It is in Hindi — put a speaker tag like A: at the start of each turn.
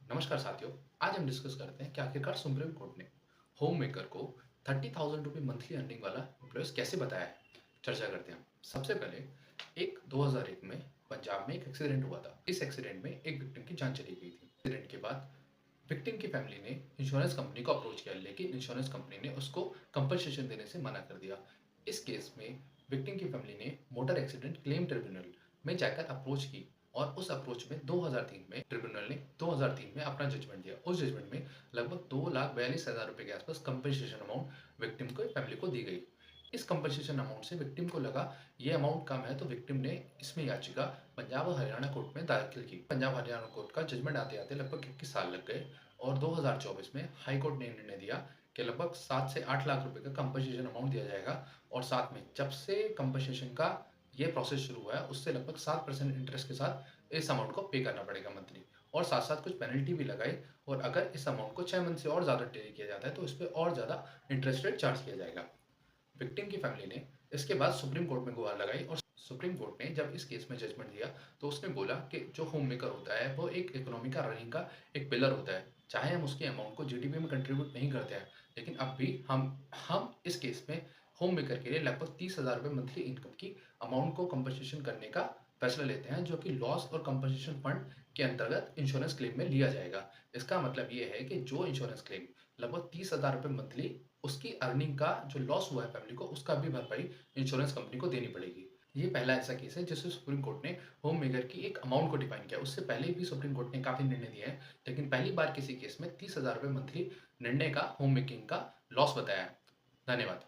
A: नमस्कार साथियों। आज हम डिस्कस करते हैं कि आखिरकार सुप्रीम कोर्ट ने होम मेकर को 30,000 रुपये मंथली अर्निंग वाला एम्प्लॉयज कैसे बताया है। चर्चा करते हैं। सबसे पहले एक 2001 में पंजाब में एक एक्सीडेंट हुआ था। इस एक्सीडेंट में एक विक्टिम की जान चली गई थी। एक्सीडेंट के बाद विक्टिम की फैमिली ने इंश्योरेंस कंपनी को अप्रोच किया, लेकिन इंश्योरेंस कंपनी ने उसको कंपनसेशन देने से मना कर दिया। इस केस में विक्टिम की फैमिली ने मोटर एक्सीडेंट क्लेम ट्रिब्यूनल में जाकर अप्रोच की और उस अप्रोच में 2003 में ट्रिब्यूनल ने 2003 में अपना जजमेंट दिया। उस जजमेंट में लगभग 2,42,000 रुपए के आसपास कंपनसेशन अमाउंट विक्टिम को फैमिली को दी गई। इस कंपनसेशन अमाउंट से विक्टिम को लगा ये अमाउंट कम है, तो विक्टिम ने इसमें याचिका पंजाब और हरियाणा कोर्ट में दाखिल की। पंजाब हरियाणा कोर्ट का जजमेंट आते आते लगभग 21 साल लग गए और 2024 में हाई कोर्ट ने निर्णय दिया कि लगभग 7 से 8 लाख रुपए का कंपनसेशन अमाउंट दिया जाएगा और साथ में जब से कंपनसेशन का ये प्रोसेस शुरू हुआ है उससे लगभग 7% इंटरेस्ट के साथ इस अमाउंट को पे करना पड़ेगा मंथली, और साथ साथ कुछ पेनल्टी भी लगाई। और अगर इस अमाउंट को 6 मंथ से और ज़्यादा डिले किया जाता है तो इस पर और ज़्यादा इंटरेस्ट रेट चार्ज किया जाएगा। विक्टिम की फैमिली ने इसके बाद सुप्रीम कोर्ट में गुहार लगाई और सुप्रीम कोर्ट ने जब इस केस में जजमेंट दिया तो उसने बोला कि जो होम मेकर होता है वो एक इकोनॉमी का रनिंग का एक पिलर होता है। चाहे हम उसके अमाउंट को जीडीपी में कंट्रीब्यूट नहीं करते हैं, लेकिन अब भी हम इस केस में होम मेकर के लिए लगभग 30,000 रुपये मंथली इनकम की अमाउंट को कंपनसेशन करने का फैसला लेते हैं, जो कि लॉस और कंपनसेशन फंड के अंतर्गत इंश्योरेंस क्लेम में लिया जाएगा। इसका मतलब ये है कि जो इंश्योरेंस क्लेम लगभग 30,000 रुपये मंथली उसकी अर्निंग का जो लॉस हुआ है फैमिली को, उसका भी भरपाई इंश्योरेंस कंपनी को देनी पड़ेगी। ये पहला ऐसा केस है जिससे सुप्रीम कोर्ट ने होम मेकर की एक अमाउंट को डिफाइन किया। उससे पहले भी सुप्रीम कोर्ट ने काफी निर्णय दिए हैं, लेकिन पहली बार किसी केस में 30,000 रुपये मंथली निर्णय का होम मेकिंग का लॉस बताया है। धन्यवाद।